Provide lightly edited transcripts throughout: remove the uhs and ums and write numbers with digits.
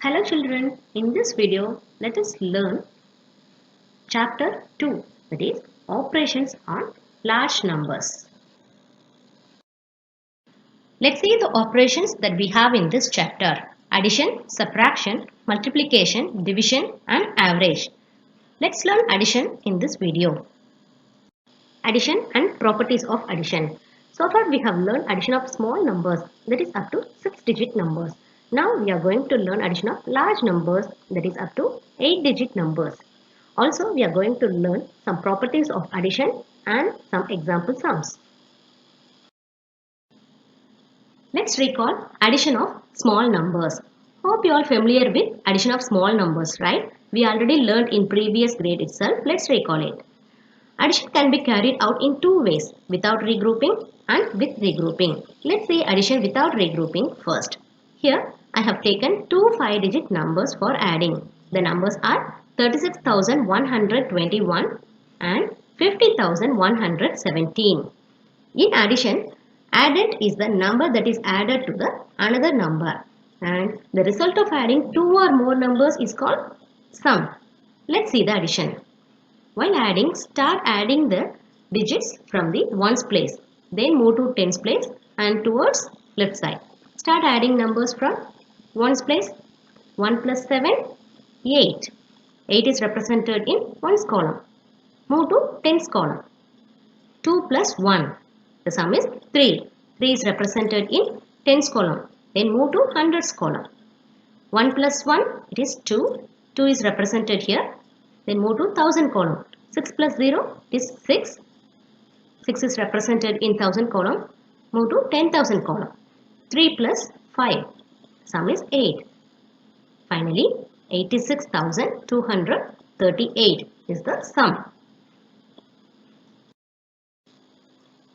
Hello children, in this video let us learn chapter 2, that is operations on large numbers. Let's see the operations that we have in this chapter: addition, subtraction, multiplication, division and average. Let's learn addition in this video. Addition and properties of addition. So far we have learned addition of small numbers, that is up to 6-digit numbers. Now we are going to learn addition of large numbers, that is up to 8-digit numbers. Also we are going to learn some properties of addition and some example sums. Let's recall addition of small numbers. Hope you are familiar with addition of small numbers, right? We already learned in previous grade itself. Let's recall it. Addition can be carried out in two ways, without regrouping and with regrouping. Let's see addition without regrouping first. Here I have taken two 5-digit numbers for adding. The numbers are 36,121 and 50,117. In addition, addend is the number that is added to the another number, and the result of adding two or more numbers is called sum. Let's see the addition. While adding, start adding the digits from the ones place. Then move to tens place and towards left side. Start adding numbers from ones place. 1 plus 7, 8. 8 is represented in ones column. Move to tens column. 2 plus 1. The sum is 3. 3 is represented in tens column. Then move to hundreds column. 1 plus 1, it is 2. 2 is represented here. Then move to 1000 column. 6 plus 0 is 6. 6 is represented in 1000 column. Move to 10,000 column. 3 plus 5. Sum is 8. Finally, 86,238 is the sum.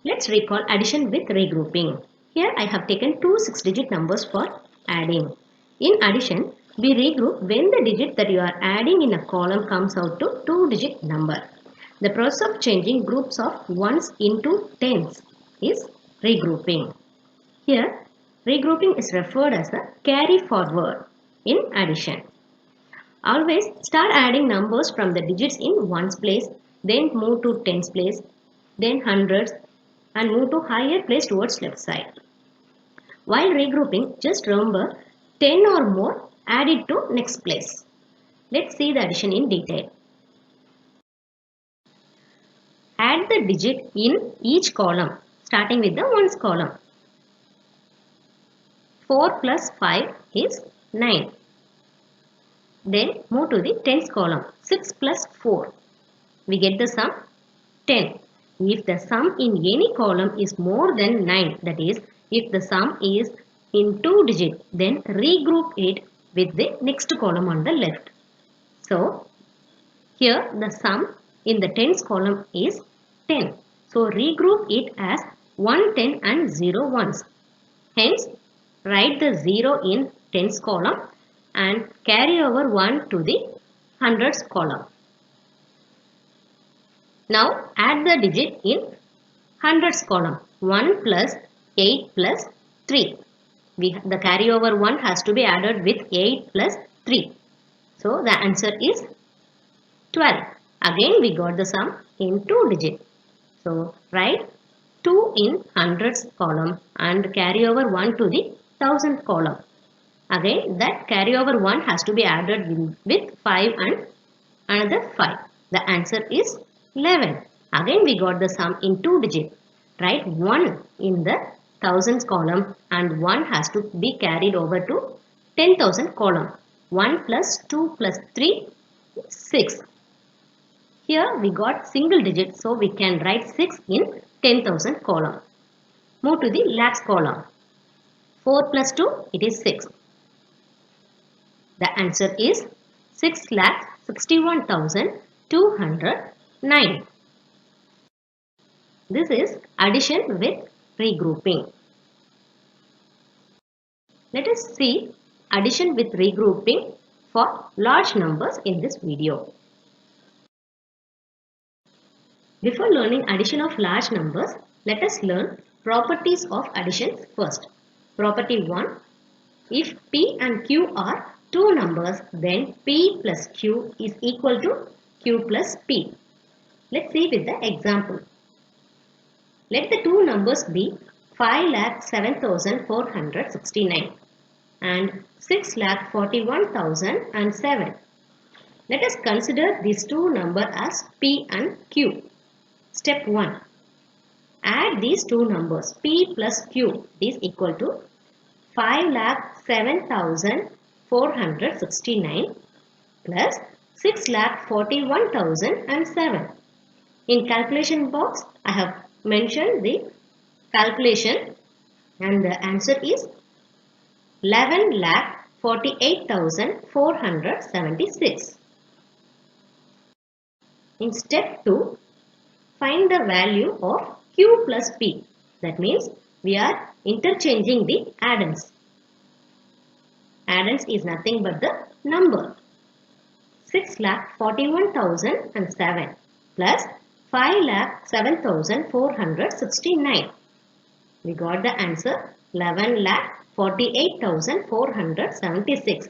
Let's recall addition with regrouping. Here I have taken two 6-digit numbers for adding. In addition, we regroup when the digit that you are adding in a column comes out to 2-digit number. The process of changing groups of ones into tens is regrouping. Here, regrouping is referred as the carry forward in addition. Always start adding numbers from the digits in ones place, then move to tens place, then hundreds, and move to higher place towards left side. While regrouping, just remember 10 or more add it to next place. Let's see the addition in detail. Add the digit in each column, starting with the ones column. 4 plus 5 is 9. Then move to the tens column. 6 plus 4. We get the sum 10. If the sum in any column is more than 9, that is, if the sum is in 2 digits, then regroup it with the next column on the left. So, here the sum in the tens column is 10. So, regroup it as 110 and 0 ones. Hence, write the 0 in tens column and carry over 1 to the hundreds column. Now, add the digit in hundreds column. 1 plus 8 plus 3. The carryover 1 has to be added with 8 plus 3. So, the answer is 12. Again, we got the sum in 2 digits. So, write 2 in hundreds column and carry over 1 to the thousand column. Again, that carryover 1 has to be added with 5 and another 5. The answer is 11. Again, we got the sum in 2 digits. Write 1 in the thousands column and 1 has to be carried over to 10,000 column. 1 plus 2 plus 3 is 6. Here we got single digit, so we can write 6 in 10,000 column. Move to the lakhs column. 4 plus 2, it is 6. The answer is 6,61,209. This is addition with regrouping. Let us see addition with regrouping for large numbers in this video. Before learning addition of large numbers, let us learn properties of addition first. Property 1. If P and Q are two numbers, then P plus Q is equal to Q plus P. Let's see with the example. Let the two numbers be 5,07,469 and 6,41,007. Let us consider these two numbers as P and Q. Step 1. Add these two numbers. P plus Q is equal to 5,07,469 plus 6,41,007. In calculation box, I have mentioned the calculation and the answer is 11,48,476. In step 2, find the value of Q plus P. That means we are interchanging the addends. Addends is nothing but the number. 6,41,007 plus 5,07,469. We got the answer 11,48,476.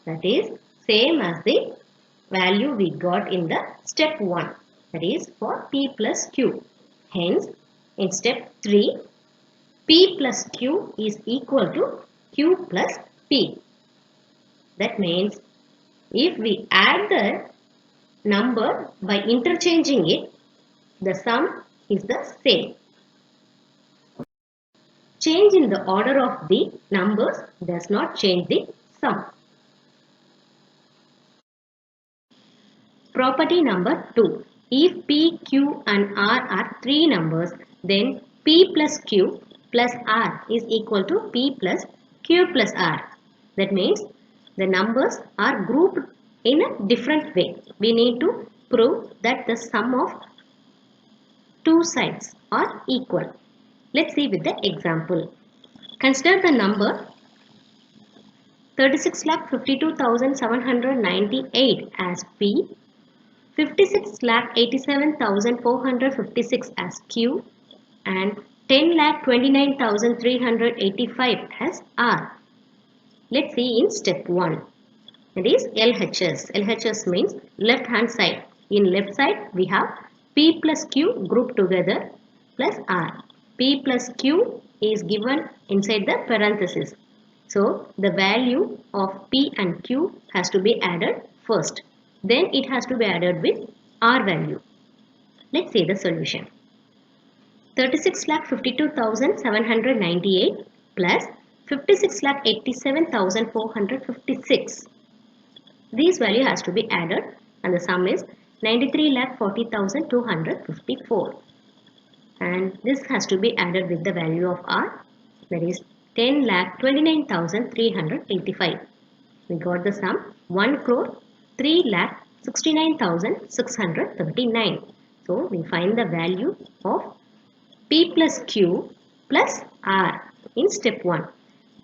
That is same as the value we got in the step 1. That is for P plus Q. Hence, in step 3, P plus Q is equal to Q plus P. That means if we add the number by interchanging it, the sum is the same. Change in the order of the numbers does not change the sum. Property number 2. If P, Q and R are three numbers, then P plus Q plus R is equal to P plus Q plus R. That means the numbers are grouped in a different way. We need to prove that the sum of two sides are equal. Let's see with the example. Consider the number 36,52,798 as P, 56,87,456 as Q and 10,29,385 as R. Let's see in step 1. That is LHS. LHS means left hand side. In left side we have P plus Q grouped together plus R. P plus Q is given inside the parenthesis. So the value of P and Q has to be added first. Then it has to be added with R value. Let's see the solution. 36,52,798 plus 56,87,456. This value has to be added and the sum is 93,40,254. And this has to be added with the value of R, that is 10,29,385. We got the sum 1,03,69,639. So we find the value of P plus Q plus R in step 1.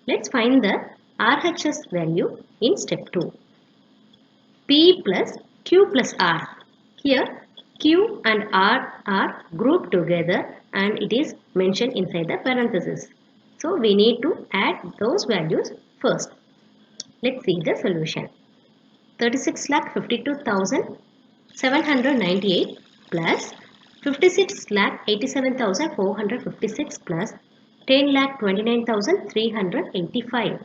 Let's find the RHS value in step 2. P plus Q plus R. Here Q and R are grouped together and it is mentioned inside the parenthesis. So we need to add those values first. Let's see the solution. 36,52,798 plus 56,87,456 plus 10,29,385.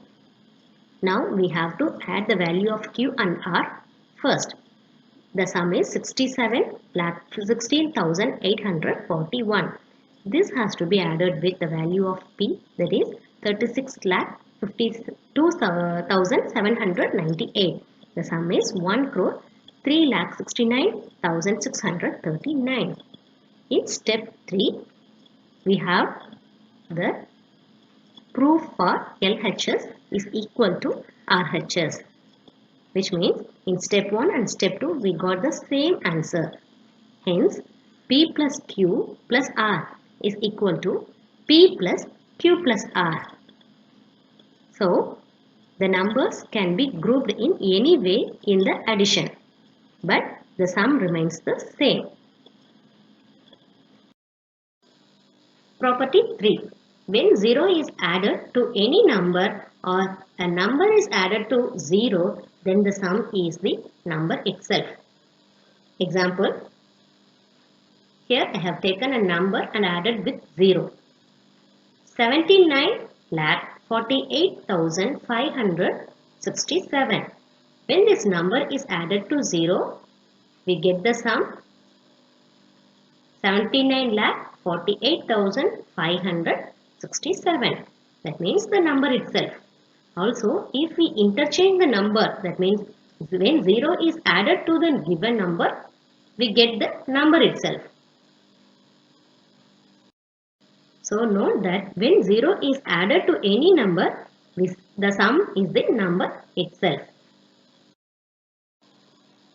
Now we have to add the value of Q and R first. The sum is 67,16,841. This has to be added with the value of P, that is 36,52,798. The sum is 1,03,69,639. In step 3, we have the proof for LHS is equal to RHS, which means in step 1 and step 2 we got the same answer. Hence, P plus Q plus R is equal to P plus Q plus R. So, the numbers can be grouped in any way in the addition, but the sum remains the same. Property 3. When 0 is added to any number or a number is added to 0, then the sum is the number itself. Example, here I have taken a number and added with 0. 79,48,567. When this number is added to 0, we get the sum 79,48,567. That means the number itself. Also, if we interchange the number, that means when 0 is added to the given number, we get the number itself. So note that when 0 is added to any number, the sum is the number itself.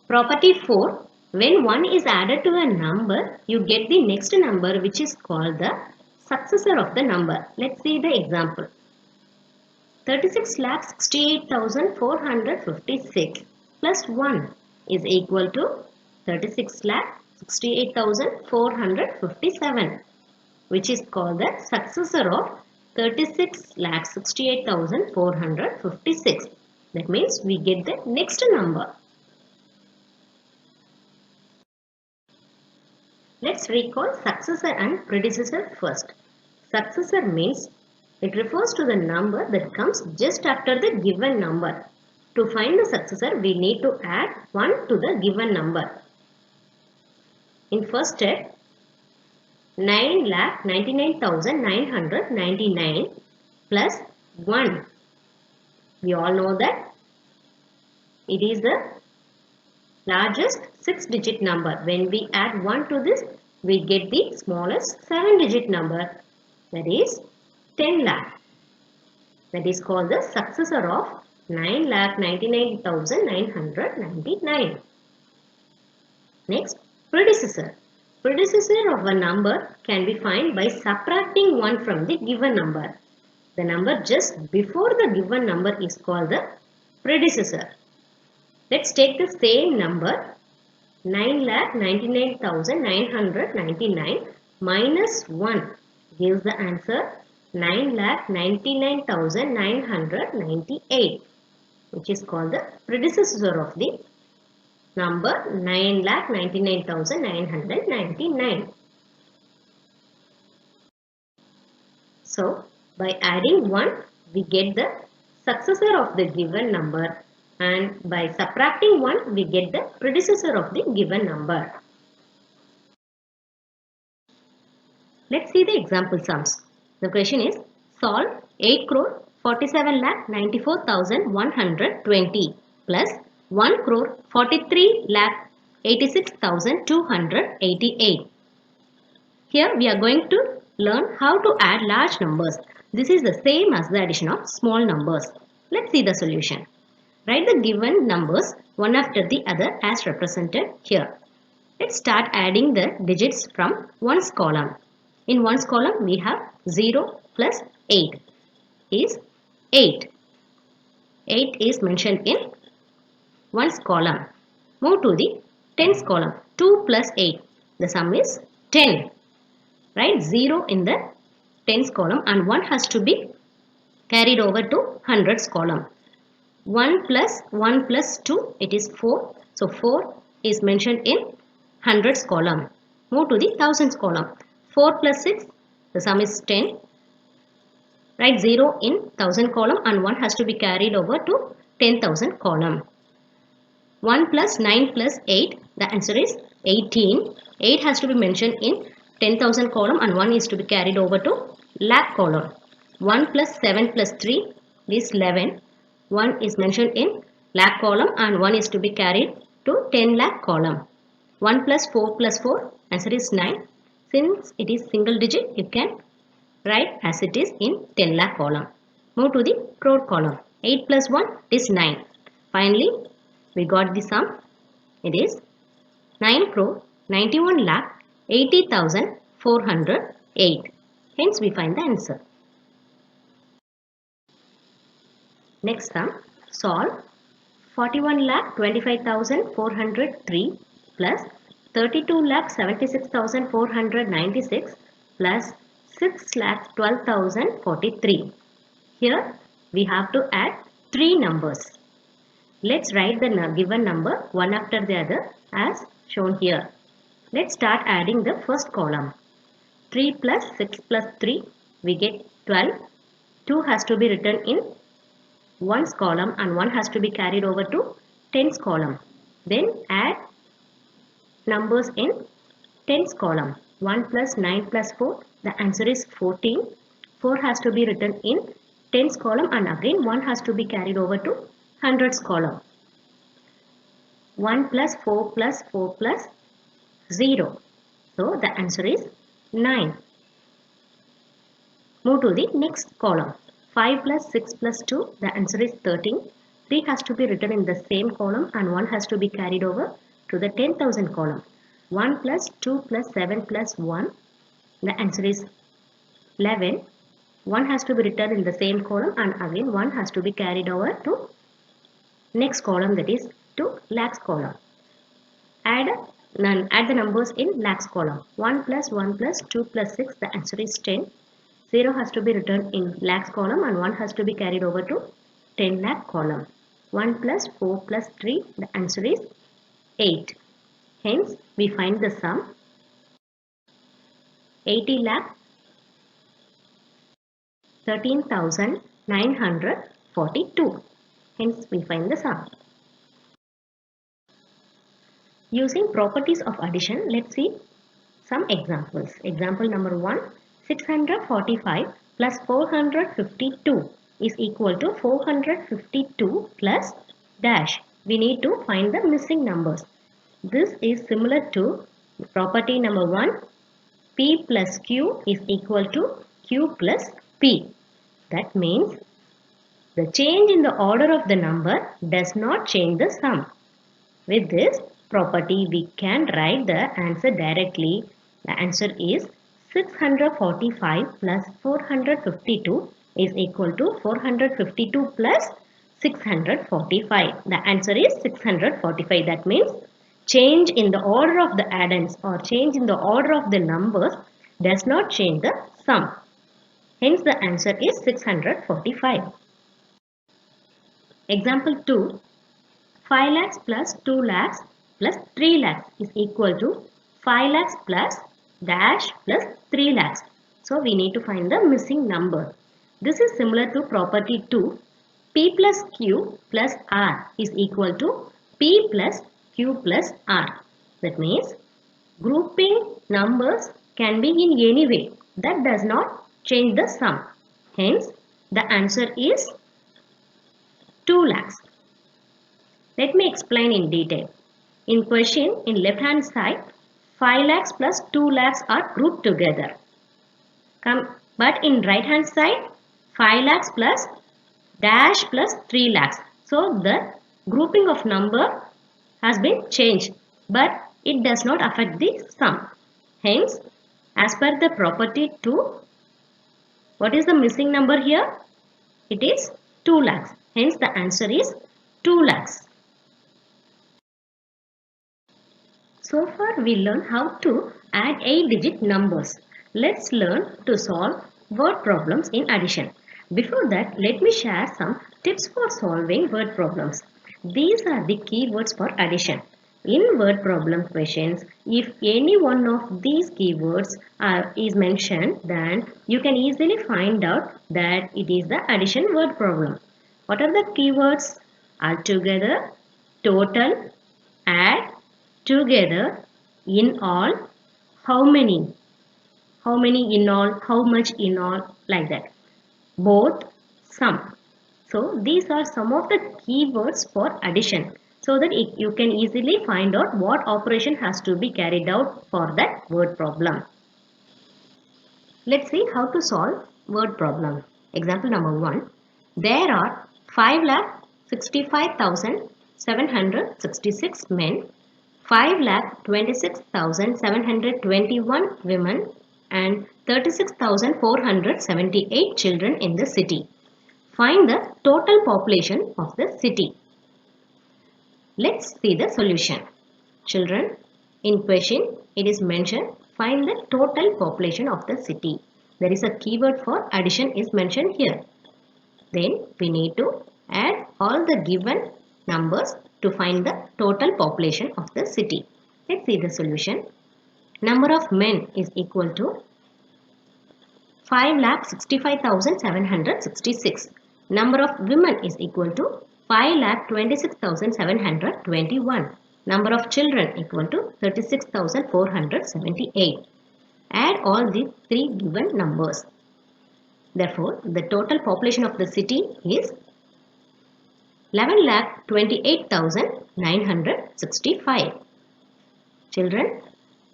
Property 4. When 1 is added to a number, you get the next number which is called the successor of the number. Let's see the example. 36,68,456 plus 1 is equal to 36,68,457, which is called the successor of 36,68,456. That means we get the next number. Let's recall successor and predecessor first. Successor means it refers to the number that comes just after the given number. To find the successor, we need to add 1 to the given number. In first step, 9,99,999 plus 1. We all know that it is the largest 6-digit number. When we add 1 to this, we get the smallest 7-digit number, that is 10 lakh. That is called the successor of 9,99,999. Next, predecessor. Predecessor of a number can be found by subtracting 1 from the given number. The number just before the given number is called the predecessor. Let's take the same number 9,99,999 minus 1 gives the answer 9,99,998, which is called the predecessor of the number 9,99,999. So, by adding 1, we get the successor of the given number, and by subtracting 1, we get the predecessor of the given number. Let's see the example sums. The question is, solve 8 crore 47 lakh 94,120 plus 1 crore 43 lakh 86,288. Here we are going to learn how to add large numbers. This is the same as the addition of small numbers. Let's see the solution. Write the given numbers one after the other as represented here. Let's start adding the digits from ones column. In ones column we have 0 plus 8 is 8. 8 is mentioned in ones column. Move to the tens column. 2 plus 8. The sum is 10. Write 0 in the tens column and 1 has to be carried over to hundreds column. 1 plus 2, it is 4. So 4 is mentioned in hundreds column. Move to the thousands column. 4 plus 6, the sum is 10. Write 0 in thousand column and 1 has to be carried over to 10,000 column. 1 plus 9 plus 8, the answer is 18. 8 has to be mentioned in 10,000 column and 1 is to be carried over to lakh column. 1 plus 7 plus 3 is 11. 1 is mentioned in lakh column and 1 is to be carried to 10 lakh column. 1 plus 4 plus 4, answer is 9. Since it is single digit, you can write as it is in 10 lakh column. Move to the crore column. 8 plus 1 is 9. Finally, we got the sum. It is 9 crore 91 lakh 80,408. Hence, we find the answer. Next sum, solve 41 lakh 25,403 plus 32 lakh 76,496 plus 6,12,043. Here we have to add 3 numbers. Let's write the given number one after the other as shown here. Let's start adding the first column. 3 plus 6 plus 3, we get 12. 2 has to be written in 1's column and 1 has to be carried over to 10's column. Then add numbers in 10's column. 1 plus 9 plus 4, the answer is 14. 4 has to be written in 10's column and again 1 has to be carried over to 100's column. 1 plus 4 plus 4 plus 0. So the answer is 9. Move to the next column. 5 plus 6 plus 2, the answer is 13. 3 has to be written in the same column and 1 has to be carried over to the 10,000 column. 1 plus 2 plus 7 plus 1, the answer is 11. 1 has to be written in the same column and again 1 has to be carried over to next column, that is to lakhs column. Add the numbers in lakhs column. 1 plus 1 plus 2 plus 6, the answer is 10. 0 has to be written in lakhs column and 1 has to be carried over to 10 lakh column. 1 plus 4 plus 3, the answer is 8. Hence, we find the sum 80 lakh 13,942. Hence, we find the sum. Using properties of addition, let's see some examples. Example number 1. 645 plus 452 is equal to 452 plus dash. We need to find the missing numbers. This is similar to property number 1. P plus Q is equal to Q plus P. That means the change in the order of the number does not change the sum. With this property, we can write the answer directly. The answer is 645 plus 452 is equal to 452 plus 645. The answer is 645. That means change in the order of the addends or change in the order of the numbers does not change the sum. Hence the answer is 645. Example 2. 5 lakhs plus 2 lakhs plus 3 lakhs is equal to 5 lakhs plus dash plus 3 lakhs. So we need to find the missing number. This is similar to property 2. P plus Q plus R is equal to P plus Q plus R. That means grouping numbers can be in any way. That does not change the sum. Hence the answer is 2 lakhs. Let me explain in detail. In question, in left hand side, 5 lakhs plus 2 lakhs are grouped together. But in right hand side, 5 lakhs plus dash plus 3 lakhs. So the grouping of number has been changed, but it does not affect the sum. Hence, as per the property 2, what is the missing number here? It is 2 lakhs. Hence, the answer is 2 lakhs. So far we learned how to add 8-digit numbers. Let's learn to solve word problems in addition. Before that, let me share some tips for solving word problems. These are the keywords for addition. In word problem questions, if any one of these keywords is mentioned, then you can easily find out that it is the addition word problem. What are the keywords? Altogether, total, add, together, in all, how many in all, how much in all, like that. Both, some. So these are some of the keywords for addition, so that you can easily find out what operation has to be carried out for that word problem. Let's see how to solve word problem. Example number 1. There are 5,65,766 men, 5,26,721 women and 36,478 children in the city. Find the total population of the city. Let's see the solution. Children, in question it is mentioned find the total population of the city. there is a keyword for addition is mentioned here. Then we need to add all the given numbers to find the total population of the city. Let's see the solution. Number of men is equal to 5,65,766. Number of women is equal to 5,26,721. Number of children equal to 36,478. Add all these three given numbers. Therefore, the total population of the city is 11,28,965. Children,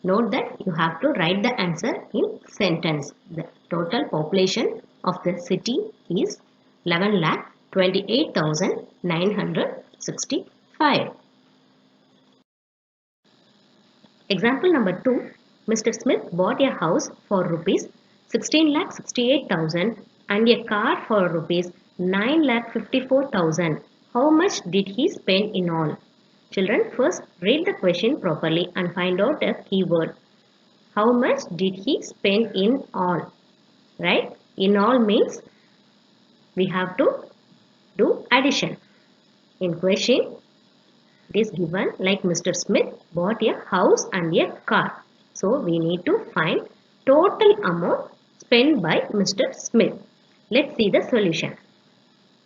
note that you have to write the answer in sentence. The total population of the city is 11,28,965. Example number 2. Mr. Smith bought a house for rupees 16,68,000 and a car for rupees 9,54,000. How much did he spend in all? Children, first read the question properly and find out a keyword. How much did he spend in all? Right? In all means we have to do addition. In question, it is given like Mr. Smith bought a house and a car. So we need to find total amount spent by Mr. Smith. Let's see the solution.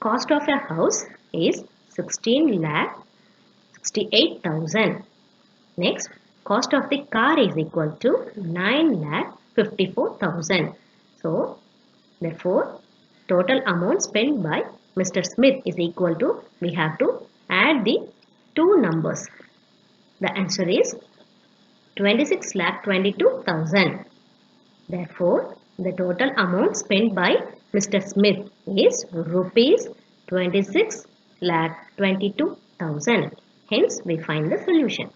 Cost of a house is 16,68,000. Next, cost of the car is equal to 9,54,000. So, therefore, total amount spent by Mr. Smith is equal to, we have to add the two numbers. The answer is 26,22,000. Therefore, the total amount spent by Mr. Smith is rupees 26,22,000. Hence, we find the solution.